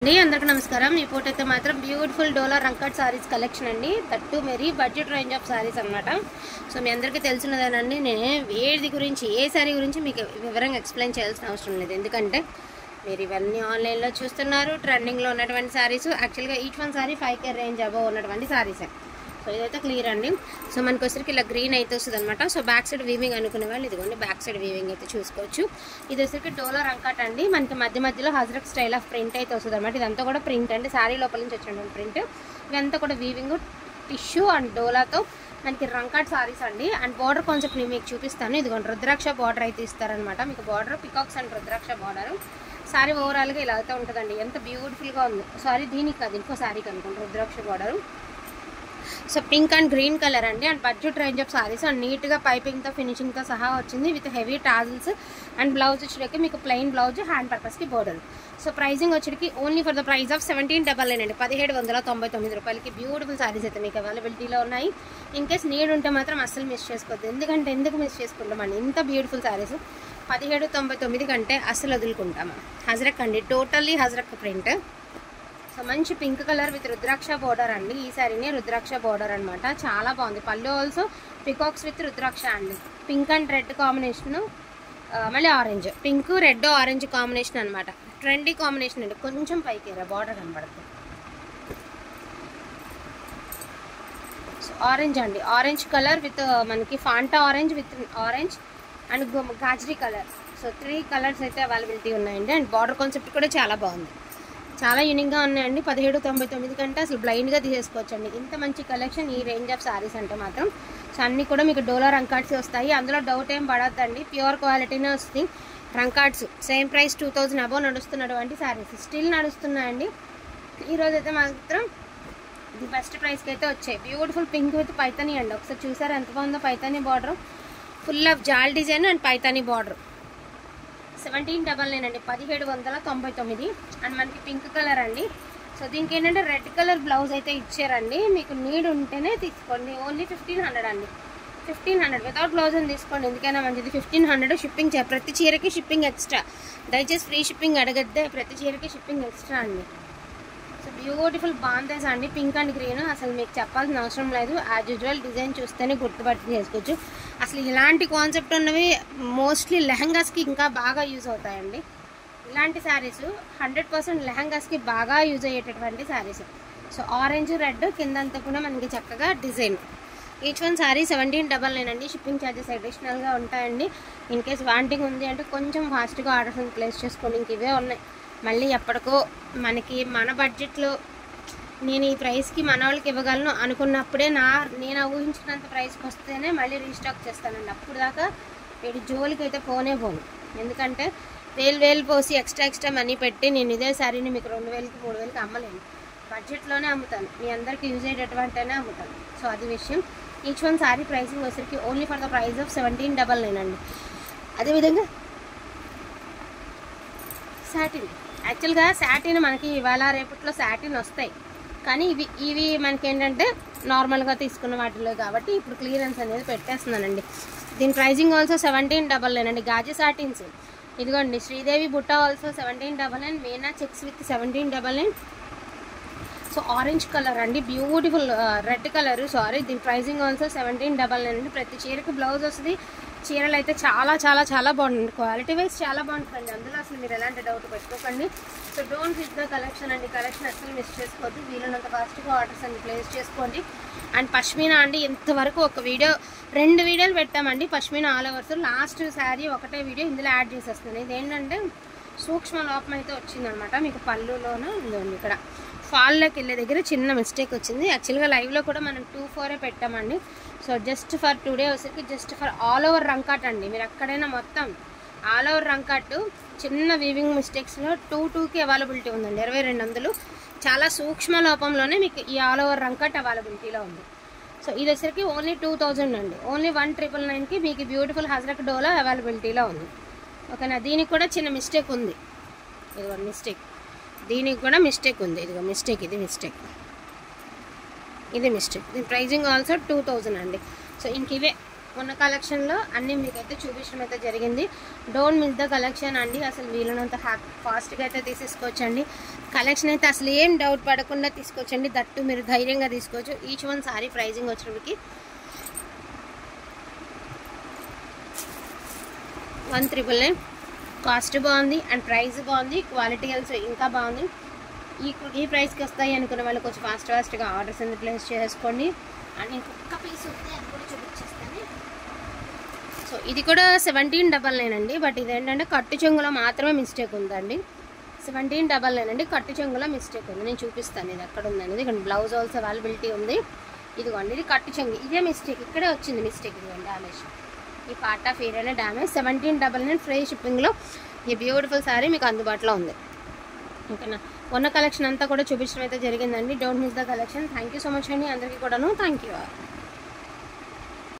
అందరికీ నమస్కారం। ఈ ఫోటో అయితే మాత్రం బ్యూటిఫుల్ డోలా రంకట్ సారీస్ కలెక్షన్ అండి। దట్టు మెరీ బడ్జెట్ రేంజ్ ఆఫ్ సారీస్ అన్నమాట। సో మీ అందరికీ తెలిసినదేనండి, నేను ఏది గురించి ఏ సారీ గురించి మీకు వివరంగా ఎక్స్ప్లెయిన్ చేయాల్సిన అవసరం లేదు, ఎందుకంటే మీరు ఇవన్నీ ఆన్లైన్లో చూస్తున్నారు। ట్రెండింగ్లో ఉన్నటువంటి సారీస్, యాక్చువల్గా each one sorry 5K range above ఉన్నటువంటి సారీసే। సో ఇదైతే క్లియర్ అండి। సో మనకు వచ్చరికి ఇలా గ్రీన్ అయితే వస్తుంది అనమాట। సో బ్యాక్ సైడ్ వీవింగ్ అనుకునే వాళ్ళు ఇదిగోండి బ్యాక్ సైడ్ వీవింగ్ అయితే చూసుకోవచ్చు। ఇది వచ్చరికి డోలా రంకట్ అండి। మనకి మధ్య మధ్యలో హజరక్ స్టైల్ ఆఫ్ ప్రింట్ అయితే వస్తుంది అనమాట। ఇదంతా కూడా ప్రింట్ అండి, సారీ లోపల నుంచి వచ్చినటువంటి ప్రింట్। ఇదంతా కూడా వీవింగ్ టిష్యూ అండ్ డోలాతో మనకి రంకట్ సారీస్ అండి। అండ్ బార్డర్ కాన్సెప్ట్ నేను మీకు చూపిస్తాను। ఇదిగోండి రుద్రాక్ష బార్డర్ అయితే ఇస్తారనమాట మీకు। Border peacocks and rudraksha border sorry ఓవరాల్గా ఇలా అయితే ఉంటుందండి। ఎంత బ్యూటిఫుల్గా ఉంది సారీ, దీనికి కాదు ఇంకో సారీకి అనుకోండి rudraksha border. So pink and green colour అండి, and budget range of sarees. And నీట్గా పైపింగ్తో ఫినిషింగ్తో సహా వచ్చింది with heavy tassels. And blouse వచ్చేటికి మీకు ప్లెయిన్ బ్లౌజ్, హ్యాండ్ పర్పస్కి బోర్డర్। సో ప్రైజింగ్ వచ్చేటికి only for the price of 1799 అండి, 1799 రూపాయలకి బ్యూటిఫుల్ సారీస్ అయితే మీకు అవైలబిలిటీలో ఉన్నాయి। ఇన్ కేస్ నీడ్ ఉంటే మాత్రం అస్సలు మిస్ చేసుకోవద్దు, ఎందుకంటే ఎందుకు మిస్ చేసుకుంటామండి ఇంత బ్యూటిఫుల్ సారీస్ 1799 కంటే అస్సలు వదులుకుంటాము। హజరక్ అండి, టోటల్లీ హజరక్ ప్రింట్। సో మంచి pink colour with rudraksha border అండి। ఈ సారీని రుద్రాక్ష బోర్డర్ అనమాట, చాలా బాగుంది। పళ్ళు ఆల్సో పికాక్స్ విత్ రుద్రాక్ష అండి, పింక్ అండ్ రెడ్ కాంబినేషన్, మళ్ళీ orange, pink red orange combination అనమాట। ట్రెండీ కాంబినేషన్ అండి, కొంచెం పైకి బార్డర్ కనబడుతుంది। సో ఆరెంజ్ అండి, ఆరెంజ్ కలర్ విత్ మనకి Fanta orange with orange and గాజరీ కలర్। సో 3 కలర్స్ అయితే అవైలబిలిటీ ఉన్నాయండి। అండ్ బార్డర్ కాన్సెప్ట్ కూడా చాలా బాగుంది, చాలా యూనిక్గా ఉన్నాయండి। 1799 కంటే అసలు బ్లైండ్గా తీసేసుకోవచ్చండి ఇంత మంచి కలెక్షన్ ఈ రేంజ్ ఆఫ్ సారీస్ అంటే మాత్రం। సో అన్నీ కూడా మీకు డోలా రంకాట్స్ వస్తాయి, అందులో డౌట్ ఏం పడద్దండి, ప్యూర్ క్వాలిటీనే వస్తుంది రంకాట్స్। సేమ్ ప్రైస్ 2000 అబవ్ నడుస్తున్నటువంటి సారీస్ స్టిల్ నడుస్తున్నాయండి। ఈరోజు అయితే మాత్రం ఇది బెస్ట్ ప్రైస్కి అయితే వచ్చాయి। బ్యూటిఫుల్ పింక్ విత్ పైతానీ అండి, ఒకసారి చూసారు ఎంత బాగుందో పైతానీ బార్డర్, ఫుల్ ఆఫ్ జాల్ డిజైన్ అండ్ పైతానీ బార్డర్। 1799 అండి, 1799। అండ్ మనకి పింక్ కలర్ అండి। సో దీనికి ఏంటంటే రెడ్ కలర్ బ్లౌజ్ అయితే ఇచ్చారండి, మీకు నీడ్ ఉంటేనే తీసుకోండి। ఓన్లీ 1500 అండి, 1500 వితౌట్ బ్లౌజ్ అని తీసుకోండి, ఎందుకైనా మంచిది। 1500 షిప్పింగ్, ప్రతి చీరకి షిప్పింగ్ ఎక్స్ట్రా, దయచేసి ఫ్రీ షిప్పింగ్ అడగద్దే, ప్రతి చీరకి షిప్పింగ్ ఎక్స్ట్రా అండి। సో బ్యూటిఫుల్ బాందేస్ అండి, పింక్ అండ్ గ్రీన్, అసలు మీకు చెప్పాల్సిన అవసరం లేదు, యాజ్ యూజువల్ డిజైన్ చూస్తేనే గుర్తుపట్టి చేసుకోవచ్చు। అసలు ఇలాంటి కాన్సెప్ట్ ఉన్నవి మోస్ట్లీ లెహంగాస్కి ఇంకా బాగా యూజ్ అవుతాయండి। ఇలాంటి శారీస్ 100% లెహంగాస్కి బాగా యూజ్ అయ్యేటటువంటి శారీస్। సో ఆరెంజ్ రెడ్ కిందంతా కూడా మనకి చక్కగా డిజైన్। ఈచ్ వన్ శారీ 1799 అండి, షిప్పింగ్ ఛార్జెస్ అడిషనల్గా ఉంటాయండి। ఇన్ కేస్ వాంటింగ్ ఉంది అంటే కొంచెం ఫాస్ట్గా ఆర్డర్స్ ప్లేస్ చేసుకోండి, ఇంక ఇవే ఉన్నాయి, మళ్ళీ ఎప్పటికో మనకి మన బడ్జెట్లో నేను ఈ ప్రైస్కి మన వాళ్ళకి ఇవ్వగలను అనుకున్నప్పుడే నేను ఊహించినంత ప్రైస్కి వస్తేనే మళ్ళీ రీస్టాక్ చేస్తానండి, అప్పుడు దాకా వీడి జోలికి అయితే పోను, ఎందుకంటే వేలు పోసి ఎక్స్ట్రా మనీ పెట్టి నేను ఇదే సారీని మీకు 2000కి 3000కి అమ్మలేను, బడ్జెట్లోనే అమ్ముతాను, మీ అందరికీ యూజ్ అయ్యేటటువంటినే అమ్ముతాను। సో అది విషయం। ఈచ్ వన్ సారీ ప్రైసింగ్ వచ్చరికి only for the price of 1799 అండి। అదేవిధంగా సాటిన్, యాక్చువల్గా సాటిన్ మనకి ఇవాళ రేపట్లో సాటిన్ వస్తాయి, కానీ ఇవి మనకి ఏంటంటే నార్మల్గా తీసుకున్న వాటిలో కాబట్టి ఇప్పుడు క్లియరెన్స్ అనేది పెట్టేస్తున్నానండి। దీని ప్రైజింగ్ ఆల్సో 1799 అండి, గాజీ సాటిన్స్ ఇదిగోండి, శ్రీదేవి బుట్ట also 1799, Meena checks with 1799। So orange colour అండి, బ్యూటిఫుల్ రెడ్ కలర్, సారీ, దీని ప్రైజింగ్ ఆల్సో 1799 అండి। ప్రతి చీరకి బ్లౌజ్ వస్తుంది, చీరలు అయితే చాలా చాలా చాలా బాగుంటుంది, క్వాలిటీ వైజ్ చాలా బాగుంటుందండి, అందులో అసలు మీరు ఎలాంటి డౌట్ పెట్టుకోకండి। So don't miss the collection అండి, కలెక్షన్ అసలు మిస్ చేసుకోవద్దు, వీళ్ళనంత ఫాస్ట్గా ఆర్డర్స్ అన్ని ప్లేస్ చేసుకోండి। అండ్ పష్మీనా అండి, ఇంతవరకు ఒక వీడియో 2 వీడియోలు పెట్టామండి pashmina all overs, last sari ఒకటే వీడియో ఇందులో యాడ్ చేసేస్తున్నాను। ఇదేంటంటే సూక్ష్మ లోపం అయితే వచ్చిందనమాట, మీకు పళ్ళులోనూ ఇదిగోండి ఇక్కడ ఫాల్లోకి వెళ్ళే దగ్గర చిన్న మిస్టేక్ వచ్చింది, యాక్చువల్గా లైవ్లో కూడా మనం 2-4 పెట్టామండి। సో జస్ట్ ఫర్ టుడే వచ్చరికి జస్ట్ ఫర్ ఆల్ ఓవర్ రంకాట్ అండి, మీరు ఎక్కడైనా మొత్తం ఆల్ ఓవర్ రంకాట్ చిన్న వీవింగ్ మిస్టేక్స్లో 2కి అవైలబిలిటీ ఉందండి, 2200, చాలా సూక్ష్మ లోపంలోనే మీకు ఈ ఆల్ ఓవర్ రంకాట్ అవైలబిలిటీలో ఉంది। సో ఇది వచ్చరికి ఓన్లీ 2000 అండి, ఓన్లీ 1999కి మీకు బ్యూటిఫుల్ హజరక్ డోలా అవైలబిలిటీలో ఉంది, ఓకేనా। దీనికి కూడా చిన్న మిస్టేక్ ఉంది, ఇదిగో మిస్టేక్, దీనికి కూడా మిస్టేక్ ఉంది, ఇదిగో మిస్టేక్, ఇది మిస్టేక్, దీని ప్రైజింగ్ ఆల్సో 2000 అండి। సో ఇంక ఇవే మొన్న కలెక్షన్లో అన్నీ మీకైతే చూపించడం అయితే జరిగింది. డోంట్ మిస్ ద కలెక్షన్ అండి. అసలు వీళ్ళనంత ఫాస్ట్గా అయితే తీసేసుకోవచ్చండి. కలెక్షన్ అయితే అసలు ఏం డౌట్ పడకుండా తీసుకోవచ్చండి. దట్టు మీరు ధైర్యంగా తీసుకోవచ్చు. ఈచ్ వన్ సారీ ప్రైజింగ్ వచ్చినప్పటికి 1,999. కాస్ట్ బాగుంది అండ్ ప్రైస్ బాగుంది, క్వాలిటీ ఆల్సో ఇంకా బాగుంది. ఈ ప్రైస్కి వస్తాయి అనుకున్న వాళ్ళు కొంచెం ఫాస్ట్గా ఆర్డర్స్ అనేది ప్లేస్ చేసుకోండి. అండ్ ఇంకొక పీస్ ఉంది, అది కూడా చూపించేస్తాను. సో ఇది కూడా 1799 అండి. బట్ ఇదేంటంటే కట్టు చెంగులో మాత్రమే మిస్టేక్ ఉందండి. 1799 అండి, కట్టు చెంగులో మిస్టేక్ ఉంది. నేను చూపిస్తాను ఇది ఎక్కడ ఉందనేది. ఇక్కడ బ్లౌజ్ ఆల్సో అవైలబిలిటీ ఉంది. ఇదిగోండి, ఇది కట్టు చెంగు, ఇదే మిస్టేక్, ఇక్కడే వచ్చింది మిస్టేక్. ఇదిగోండి డ్యామేజ్, ఈ పార్ట్ ఆఫ్ ఏరియాలో డ్యామేజ్. 1799 ఫ్రీ షిప్పింగ్లో ఈ బ్యూటిఫుల్ శారీ మీకు అందుబాటులో ఉంది. ఓకేనా, ఉన్న కలెక్షన్ అంతా కూడా చూపించడం అయితే జరిగిందండి. Don't miss the collection. Thank you so much అండి అందరికీ కూడాను. Thank you.